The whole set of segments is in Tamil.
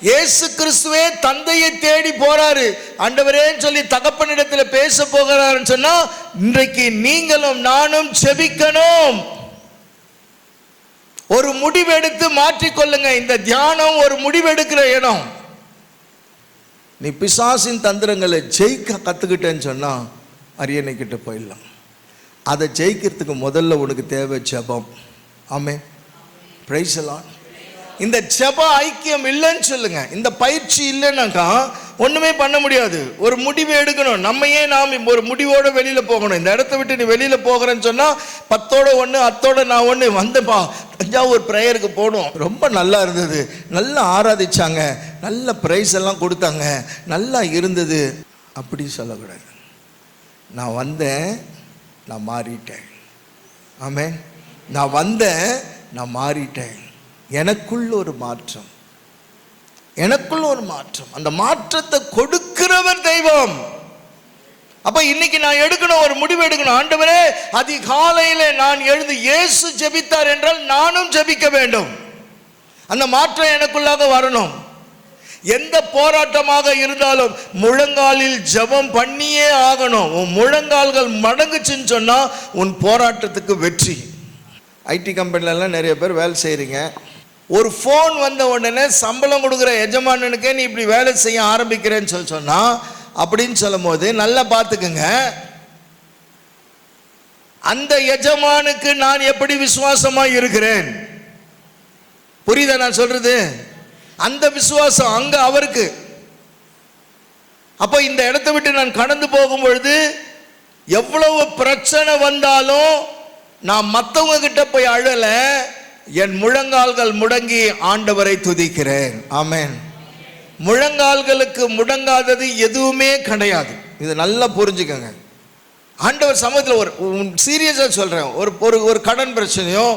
இயேசு கிறிஸ்துவே தந்தையை தேடி போறாரு. ஆண்டவரேன்னு சொல்லி தகப்பனிடத்தில் பேச போகிறாருன்னு சொன்னா, இன்றைக்கு நீங்களும் நானும் செபிக்கணும். ஒரு முடிவெடுத்து மாற்றிக்கொள்ளுங்க. இந்த தியானம் ஒரு முடிவெடுக்கிற இடம். நீ பிசாசின் தந்திரங்களை ஜெயிக்க கத்துக்கிட்டேன்னு சொன்னா அரியணை கிட்ட போயிடலாம். அதை ஜெயிக்கிறதுக்கு முதல்ல உனக்கு தேவை ஜெபம். ஆமென், பிரைஸ் தி லார்ட். இந்த ஜெப ஐக்கியம் இல்லைன்னு சொல்லுங்க. இந்த பயிற்சி இல்லைன்னாக்கா ஒண்ணுமே பண்ண முடியாது. ஒரு முடிவு எடுக்கணும். நம்மையே நாம் ஒரு முடிவோட வெளியில போகணும். இந்த இடத்த விட்டு நீ வெளியில போகிறேன்னு சொன்னா 10ஓட 1 10ஓட நான் 1 வந்தப்பா தஞ்சாவூர் பிரேயருக்கு போனோம், ரொம்ப நல்லா இருந்தது, நல்லா ஆராதிச்சாங்க, நல்ல பிரைஸ் எல்லாம் கொடுத்தாங்க, நல்லா இருந்தது, அப்படி சொல்லக்கூடாது. நான் வந்தேன், நான் மாறிட்டேன். ஆமென். நான் வந்தேன், நான் மாறிட்டேன். எனக்குள்ள ஒரு மாற்றம், எனக்குள்ள ஒரு மாற்றம். அந்த மாற்றத்தை கொடுக்கிறவர் தெய்வம். அப்ப இன்னைக்கு நான் எடுக்கணும், ஒரு முடிவு எடுக்கணும். ஆண்டவரே, அதிகாலையில நான் எழுந்து இயேசு ஜெபித்தார் என்றால் நானும் ஜெபிக்க வேண்டும். அந்த மாற்றம் எனக்குள்ளாக வரணும். எந்த போராட்டமாக இருந்தாலும் முழங்காலில் ஜெபம் பண்ணியே ஆகணும். உன் முழங்கால்கள் மடங்குச்சுன்னு சொன்னா உன் போராட்டத்துக்கு வெற்றி. ஐடி கம்பெனிலலாம் நிறைய பேர் வேலை செய்கிறீங்க. ஒரு ஃபோன் வந்த உடனே சம்பளம் கொடுக்குற எஜமானனுக்கே நீ இப்படி வேலை செய்ய ஆரம்பிக்கிறேன்னு சொன்னா, அப்படின்னு சொல்லும் போது நல்லா பார்த்துக்குங்க, அந்த எஜமானுக்கு நான் எப்படி விசுவாசமா இருக்கிறேன். புரியுதா நான் சொல்றது? அந்த விசுவாசம் அங்க அவருக்கு. அப்போ இந்த இடத்தை விட்டு நான் கடந்து போகும் பொழுது எவ்வளவு பிரச்சனை வந்தாலும் நான் மற்றவங்க கிட்ட போய் அழல, என் முழங்கால்கள் முடங்கி ஆண்டவரை துதிக்கிறேன். ஆமென். முழங்கால்களுக்கு முடங்காதது எதுவுமே கிடையாது. இது நல்லா புரிஞ்சுக்கங்க. ஆண்டவர் சமூகத்தில் ஒரு சீரியஸா சொல்றேன், ஒரு கடன் பிரச்சனையோ,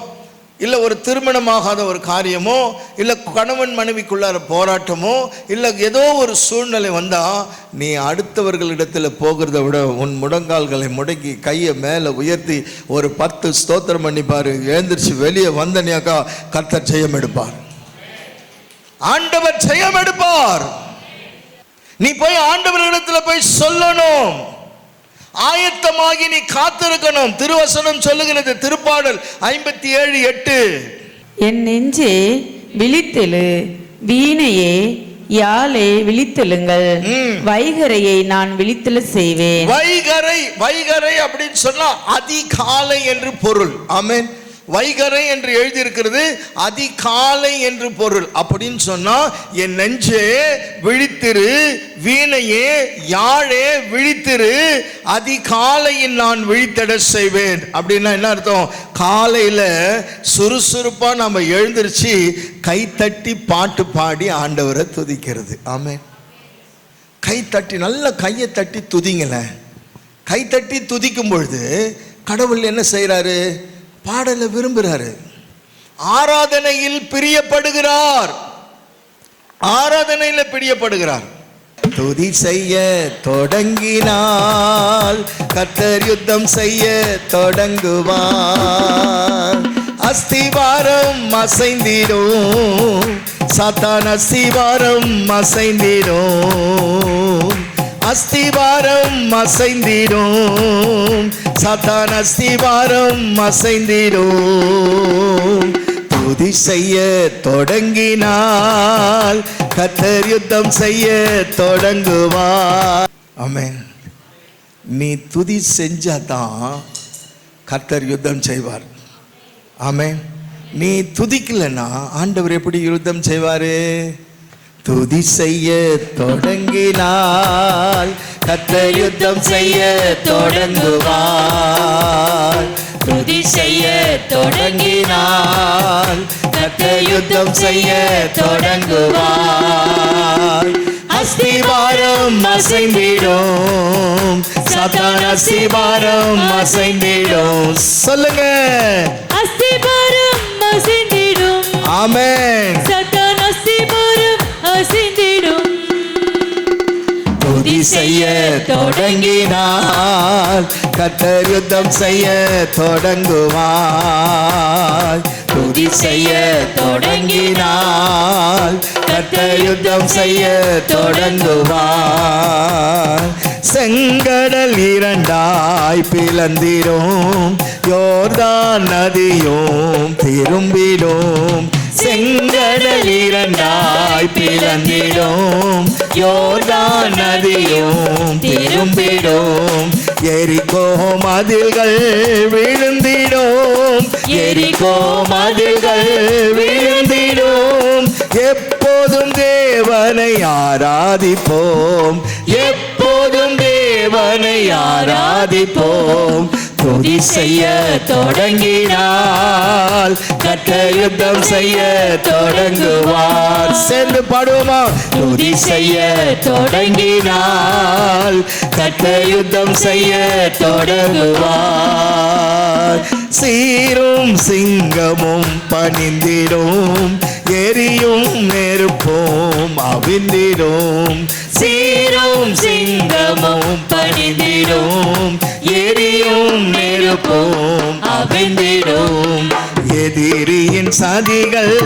இல்லை ஒரு திருமணமாகாத ஒரு காரியமோ, இல்லை கணவன் மனைவிக்குள்ளார போராட்டமோ, இல்லை ஏதோ ஒரு சூழ்நிலை வந்தால் நீ அடுத்தவர்களிடத்தில் போகிறத விட உன் முழங்கால்களை முடங்கி கையை மேலே உயர்த்தி ஒரு 10 ஸ்தோத்திரம் பண்ணிப்பார். எழுந்திரிச்சு வெளியே வந்தனியாக்கா கர்த்தர் ஜெயம் எடுப்பார். ஆண்டவர் ஜெயம் எடுப்பார். நீ போய் ஆண்டவர்களிடத்தில் போய் சொல்லணும். ஆயத்தமாகி நீ காத்திருக்கணும். திருவசனம் சொல்லுகிறது, திருப்பாடல் 57:8, என் நெஞ்சே விழித்தெழு, வீணையே யாழே விழித்தெழுங்கள், வைகரையை நான் விழித்தெழ செய்வேன். வைகரை அப்படின்னு சொன்னா அதிகாலை என்று பொருள். ஆமென். வைகரை என்று எழுதியிருக்கிறது, அதிகாலை என்று பொருள். அப்படின்னு சொன்னா என் நெஞ்சே விழித்திரு, வீணையே யாழே விழித்திரு, அதிகாலையில் நான் விழித்தெட செய்வேன். அப்படின்னா என்ன அர்த்தம்? காலையில சுறுசுறுப்பா நம்ம எழுந்திருச்சு கைத்தட்டி பாட்டு பாடி ஆண்டவரை துதிக்கிறது. ஆமென். கைத்தட்டி நல்ல கையை தட்டி துதிங்களேன். கைத்தட்டி துதிக்கும் பொழுது கடவுள் என்ன செய்யறாரு? பாடலை விரும்புகிறாரு. ஆராதனையில் பிரியப்படுகிறார். ஆராதனையில் பிரியப்படுகிறார். துதி செய்ய தொடங்கினால் கர்த்தர் யுத்தம் செய்ய தொடங்குவார். அஸ்திவாரம் அசைந்திடும், சாத்தான் அஸ்திவாரம் அசைந்திடும். அஸ்திவாரம் அசைந்திடும், சாத்தான் அஸ்திவாரம் அசைந்திடும். துதி செய்ய தொடங்கினால் கர்த்தர் யுத்தம் செய்ய தொடங்குவார். ஆமென். நீ துதி செஞ்சாதான் கர்த்தர் யுத்தம் செய்வார். ஆமென். நீ துதிக்கலன்னா ஆண்டவர் எப்படி யுத்தம் செய்வாரு? துதி செய்ய தொடங்கினால் கர்த்தர் யுத்தம் செய்ய தொடங்குவார். துதி செய்ய தொடங்கினால் கர்த்தர் யுத்தம் செய்ய தொடங்குவார். அஸ்திபாரம் அசைந்திடும், சாத்தான் அஸ்திபாரம் அசைந்திடும். சொல்லுங்க, அஸ்திபாரம் அசைந்திடும். ஆமென். சாத்தான் அஸ்திபாரம் அசைந்திடும். துதி செய்ய தொடங்கினால் கர்த்தர் யுத்தம் செய்ய தொடங்குவார். துதி செய்ய தொடங்கினால் கர்த்தர் யுத்தம் செய்ய தொடங்குவார். செங்கடல் இரண்டாய் பிளந்திடும், யோர்தான் நதியும் திரும்பிடும். செங்கடல் இரண்டாய் பிளந்திடும், யோர்தான் நதியும் திரும்பிடும். எரிகோ மதில்கள் விழுந்திடும், எரிகோ மதில்கள் விழுந்திடும். எப்போதும் தேவனை ஆராதிப்போம், எப்போதும் தேவனை ஆராதிப்போம். துதி செய்ய தொடங்கினால் கர்த்தர் யுத்தம் செய்ய தொடங்குவார். சேர்ந்து பாடுவோமா? துதி செய்ய தொடங்கினால் கர்த்தர் யுத்தம் செய்ய தொடங்குவார். சீரும் சிங்கமும் பணிந்திடும், எரியும் நெருப்பும் அவிந்திடும். சீரும் சிங்கமும் பணிந்திடும், எரியும் நெருப்பும் அவிந்திடும். எதிரியின் சதிகள்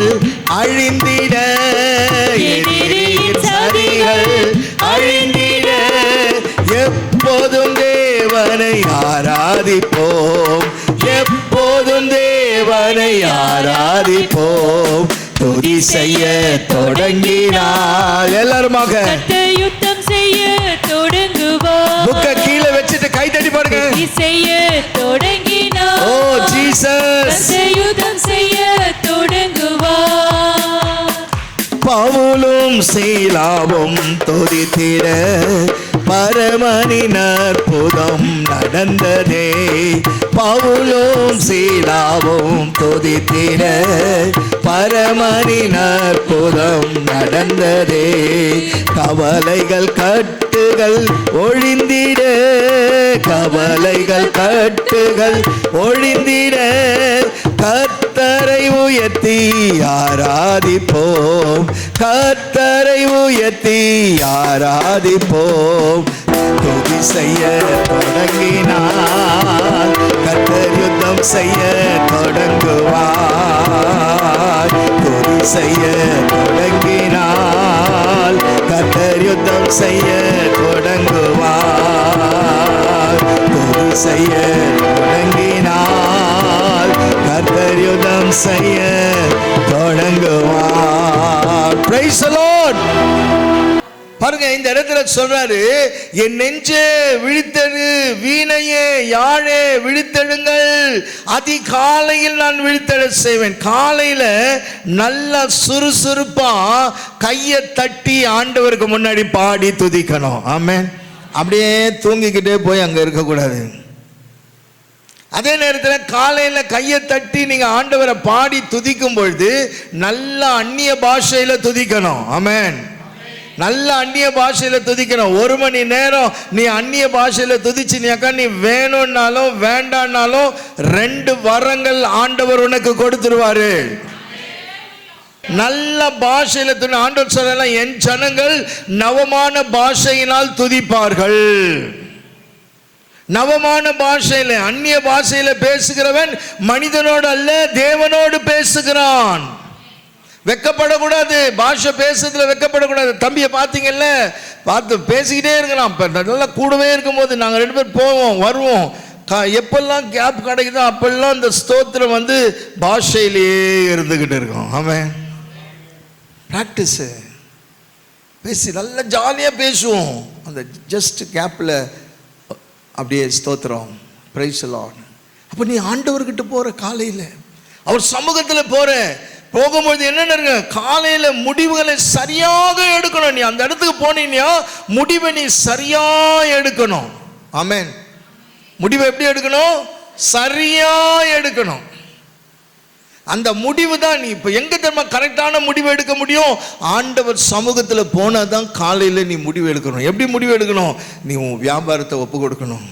அழிந்திட, எதிரியின் சதிகள் அழிந்திட. எப்போதும் தேவனை ஆராதிப்போம், எப்போதும் தேவனை ஆராதிப்போம். துதி செய்ய தொடங்கினார். எல்லாருமாக யுத்தம் செய்ய தொடங்குவார். புக்க கீழே வச்சுட்டு கை தட்டி பாருங்க. துதி செய்ய தொடங்கினார். ஓ ஜீசஸ். யுத்தம் செய்ய தொடங்குவார். பவுலும் சீலாவும் துதித்திட பரமனின் அற்புதம் நடந்ததே. பவுலும் சீலாவும் துதித்திட பரமனின் அற்புதம் நடந்ததே. கவலைகள் கட்டுகள் ஒழிந்திட, கவலைகள் கட்டுகள் ஒழிந்திட. கர்த்தரை உயர்த்தி ஆராதிப்போம், கர்த்தரை உயர்த்தி ஆராதிப்போம். துதி செய்ய தொடங்கினார் கர்த்தர் யுத்தம் செய்ய தொடங்குவார். துதி செய்ய தொடங்கினார் கர்த்தர் யுத்தம் செய்ய தொடங்குவார். துதி செய்ய தொடங்கினார் கர்த்தர் யுத்தம் செய்ய தொடங்குவார். Praise the Lord. பாருங்க, இந்த இடத்துல சொல்றாரு, என் நெஞ்சே விழித்தெழு, வீணையே யாழே விழித்தெழுங்கள், அதிகாலையில் நான் விழித்தெழ செய்வேன். காலையில நல்லா சுறுசுறுப்பா கையை தட்டி ஆண்டவருக்கு முன்னாடி பாடி துதிக்கணும். ஆமென். அப்படியே தூங்கிக்கிட்டே போய் அங்க இருக்கக்கூடாது. அதே நேரத்தில் காலையில கையை தட்டி நீங்க ஆண்டவரை பாடி துதிக்கும் பொழுது நல்ல அந்நிய பாஷையில துதிக்கணும். ஆமென். நல்ல அந்நிய பாஷையில துதிக்கணும். 1 மணி நேரம் நீ அந்நிய பாஷையில துதிச்சினியாக்கா, நீ வேணும்னாலும் வேண்டான்னாலும் 2 வரங்கள் ஆண்டவர் உனக்கு கொடுத்துருவாரு. நல்ல பாஷையில துதி. ஆண்டவர் சொல்லலாம், என் ஜனங்கள் நவமான பாஷையினால் துதிப்பார்கள். நவமான பாஷையில, அந்நிய பாஷையில பேசுகிறவன் மனிதனோடு அல்ல தேவனோடு பேசுகிறான். வெக்கப்படக்கூடாது, பாஷை பேசுறதுல வெக்கப்படக்கூடாது. தம்பியை பார்த்தீங்கல்ல, பார்த்து பேசிக்கிட்டே இருக்கலாம். இப்போ நல்லா கூடவே இருக்கும்போது நாங்கள் 2 பேர் போவோம் வருவோம். எப்பெல்லாம் கேப் கிடைக்குதோ அப்பெல்லாம் இந்த ஸ்தோத்திரம் பாஷையிலேயே இருந்துக்கிட்டு இருக்கோம். ஆமென். ப்ராக்டிஸு பேசி நல்லா ஜாலியாக பேசுவோம். அந்த ஜஸ்ட் கேப்பில் அப்படியே ஸ்தோத்திரம். Price the Lord. அப்போ நீ ஆண்டவர்கிட்ட போகிற, காலையில் அவர் சமூகத்தில் போகிற, போகும்போது என்னென்ன இருக்கு, காலையில் முடிவுகளை சரியாக எடுக்கணும். நீ அந்த இடத்துக்கு போனீங்கன்னா முடிவை நீ சரியா எடுக்கணும். ஆமென். முடிவை எப்படி எடுக்கணும்? சரியா எடுக்கணும். அந்த முடிவு தான். நீ இப்போ எங்க தெரியுமா கரெக்டான முடிவு எடுக்க முடியும்? ஆண்டவர் சமூகத்தில் போனால் தான் காலையில் நீ முடிவு எடுக்கணும். எப்படி முடிவு எடுக்கணும்? நீ உன் வியாபாரத்தை ஒப்பு கொடுக்கணும்,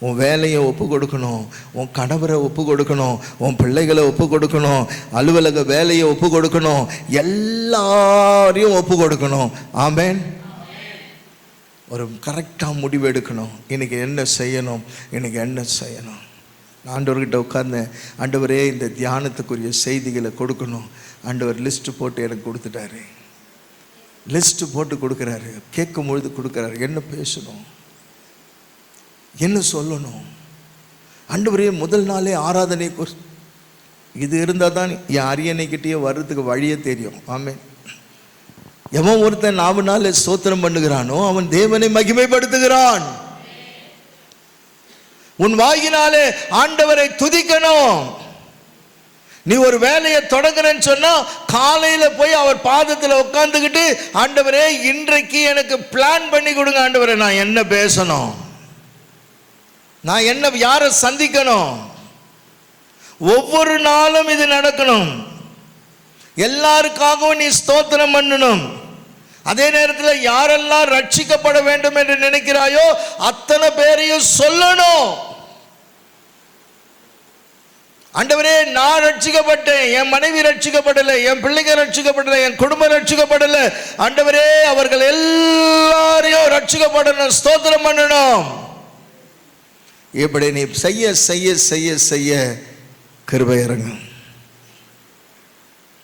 உன் வேலையை ஒப்பு கொடுக்கணும், உன் கணவரை ஒப்பு கொடுக்கணும், உன் பிள்ளைகளை ஒப்பு கொடுக்கணும், அலுவலக வேலையை ஒப்பு கொடுக்கணும், எல்லாரையும் ஒப்பு கொடுக்கணும். ஆமென். ஒரு கரெக்டாக முடிவு எடுக்கணும். இன்னைக்கு என்ன செய்யணும், இன்னைக்கு என்ன செய்யணும். நான் ஆண்டவர்கிட்ட உட்கார்ந்தேன். ஆண்டவரே, இந்த தியானத்துக்குரிய செய்திகளை கொடுக்கணும். ஆண்டவர் லிஸ்ட்டு போட்டு எனக்கு கொடுத்துட்டாரு. லிஸ்ட்டு போட்டு கொடுக்குறாரு. கேட்கும் பொழுது கொடுக்குறாரு. என்ன பேசணும், என்ன சொல்லணும். ஆண்டவரே, முதல் நாளே ஆராதனை இது இருந்தால் தான் என் அரியணைக்கிட்டேயே வர்றதுக்கு வழியே தெரியும். ஆமென். எவன் ஒருத்தன் நாவுனால ஸ்தோத்திரம் பண்ணுகிறானோ அவன் தேவனை மகிமைப்படுத்துகிறான். உன் வாயினாலே ஆண்டவரை துதிக்கணும். நீ ஒரு வேலையை தொடங்குறேன்னு சொன்னா காலையில போய் அவர் பாதத்தில் உட்கார்ந்துக்கிட்டு, ஆண்டவரே இன்றைக்கு எனக்கு பிளான் பண்ணி கொடுங்க. ஆண்டவரே, நான் என்ன பேசணும், நான் என்ன யாரை சந்திக்கணும். ஒவ்வொரு நாளும் இது நடக்கணும். எல்லாருக்காகவும் நீ ஸ்தோத்திரம் பண்ணணும். அதே நேரத்தில் யாரெல்லாம் ரட்சிக்கப்பட வேண்டும் என்று நினைக்கிறாயோ அத்தனை பேரையும் சொல்லணும். ஆண்டவரே, நான் ரட்சிக்கப்பட்டேன், என் மனைவி ரட்சிக்கப்படலை, என் பிள்ளைங்க ரட்சிக்கப்படலை, என் குடும்பம் ரட்சிக்கப்படலை. ஆண்டவரே, அவர்கள் எல்லாரையும் ரட்சிக்கப்படணும், ஸ்தோத்திரம் பண்ணணும். இப்படி நீ செய்ய செய்ய செய்ய செய்ய கிருபை இறங்கும்.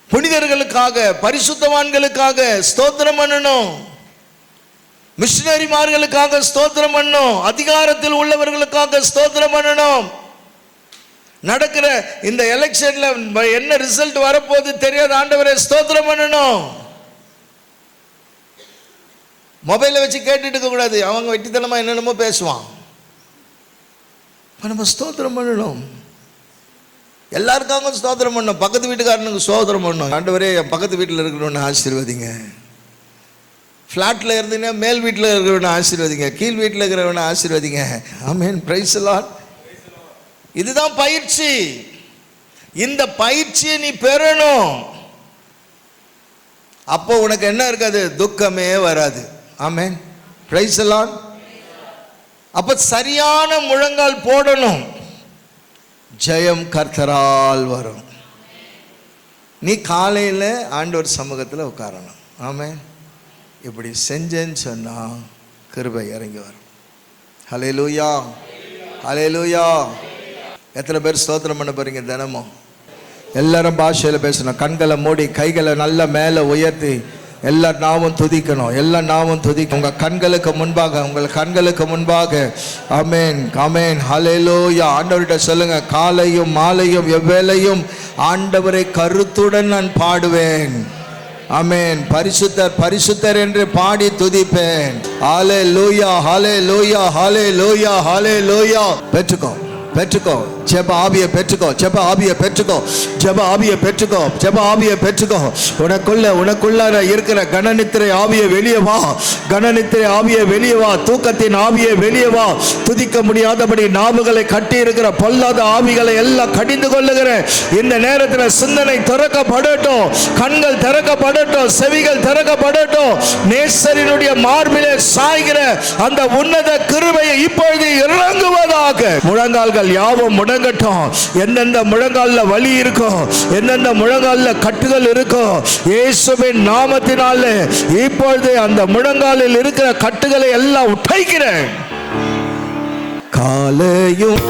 புனிதர்களுக்காக, பரிசுத்தவான்களுக்காக ஸ்தோத்திரம் பண்ணணும். மிஷனரிமார்களுக்காக ஸ்தோத்திரம் பண்ணணும். அதிகாரத்தில் உள்ளவர்களுக்காக ஸ்தோத்திரம் பண்ணணும். நடக்கிற இந்த எலெக்ஷன்ல என்ன ரிசல்ட் வரப்போகுது தெரியாத, ஆண்டவரே ஸ்தோத்திரம் பண்ணணும். மொபைலை வச்சு கேட்டுட்டு இருக்க கூடாது. அவங்க வெட்டித்தனமா என்னென்னமோ பேசுவான். நம்ம ஸ்தோத்திரம் பண்ணணும். எல்லாருக்காகவும் ஸ்தோத்திரம் பண்ணணும். பக்கத்து வீட்டுக்காரனுக்கு ஸ்தோத்திரம் பண்ணணும். ஆண்டவரே, என் பக்கத்து வீட்டில் இருக்கிறவனை ஆசீர்வதிங்க. ஃப்ளாட்டில் இருந்தீங்கன்னா மேல் வீட்டில் இருக்கிறவனை ஆசீர்வதிங்க. கீழ் வீட்டில் இருக்கிறவனை ஆசீர்வதிங்க. ஆமென். Praise the Lord. இதுதான் பயிற்சி. இந்த பயிற்சியை நீ பெறணும். அப்போ உனக்கு என்ன இருக்காது? துக்கமே வராது. ஆமென். Praise the Lord. அப்ப சரியான முழங்கால் போடணும். ஜெயம் கர்த்தரால் வரும். நீ காலையில் ஆண்டவர் சமூகத்தில் உட்காரணும். ஆமென். இப்படி செஞ்சேன்னு சொன்னா கிருபை இறங்கி வரும். ஹல்லேலூயா, ஹல்லேலூயா. எத்தனை பேர் ஸ்தோத்திரம் பண்ண போறீங்க தினமும்? எல்லாரும் பாஷையில் பேசணும். கண்களை மூடி கைகளை நல்லா மேலே உயர்த்தி எல்லா நாவும் துதிக்கணும். எல்லா நாவும் துதிக்கணும். உங்கள் கண்களுக்கு முன்பாக, உங்கள் கண்களுக்கு முன்பாக. ஆமென், ஆமென், ஹல்லேலூயா. ஆண்டவர்கிட்ட சொல்லுங்க, காலையும் மாலையும் எவ்வேளையும் ஆண்டவரை கருத்துடன் நான் பாடுவேன். ஆமென். பரிசுத்தர் பரிசுத்தர் என்று பாடி துதிப்பேன். ஹல்லேலூயா, ஹல்லேலூயா, ஹல்லேலூயா, ஹல்லேலூயா. பெற்றுக்கோ, பெற்றுக்கோ. ஜெப ஆவியை பெற்றுக்கோ, ஜெப ஆவியை பெற்றுக்கோ, ஜெப ஆவியை பெற்றுக்கோ, ஜெப ஆவியை பெற்றுக்கோ. உனக்குள்ள இருக்கிற கனநித்திரை ஆவியை வெளியே வா, கனநித்திரை ஆவியை வெளியே வா, தூக்கத்தின் ஆவியை வெளியே வா. துதிக்க முடியாதபடி நாவுகளை கட்டி இருக்கிற பொல்லாத ஆவிகளை எல்லாம் கடிந்து கொள்ளுகிற இந்த நேரத்தில் சிந்தனை திறக்கப்படட்டும், கண்கள் திறக்கப்படட்டும், செவிகள் திறக்கப்படட்டும். நேசரினுடைய மார்பிலே சாய்கிற அந்த உன்னத கிருபையை இப்பொழுது இறங்குவதாக. முழங்கால்கள் யாவும் முடங்கட்டும். எந்தெந்த முழங்கால்ல வலி இருக்கும், எந்தெந்த முழங்கால்ல கட்டுகள் இருக்கும், இயேசுவின் நாமத்தினாலே இப்பொழுது அந்த முழங்காலில் இருக்கிற கட்டுகளை எல்லாம் உடைக்கிறேன். காலையும்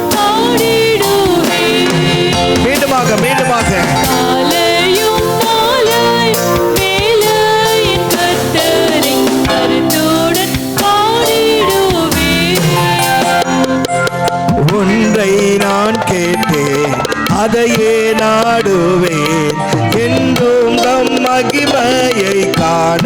மீண்டுமாக மீண்டுமாக காலையும் மாலையும் வேளையின் கர்த்தரின் கருத்துடன் பாடிடுவேன். ஒன்றை நான் கேட்டேன், அதையே நாடுவேன், என்றும் தம் மகிமையை காண.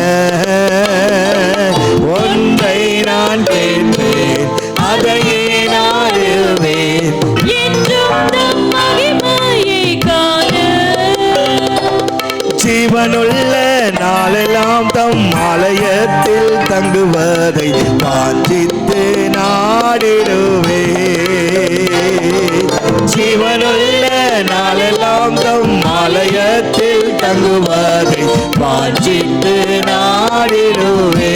ஒன்றை நான் கேட்டேன், அதையே நாடுவேன், என்றும் தம் மகிமையை காண. ஜீவனுள்ள நாளெல்லாம் தம் ஆலயத்தில் தங்குவதை வாஞ்சித்து நாடிடுவே. ஜீவனுள்ள நாளெல்லாம் தம் ஆலயத்தில் தங்குவதை வாஞ்சித்து நாடிடுவே.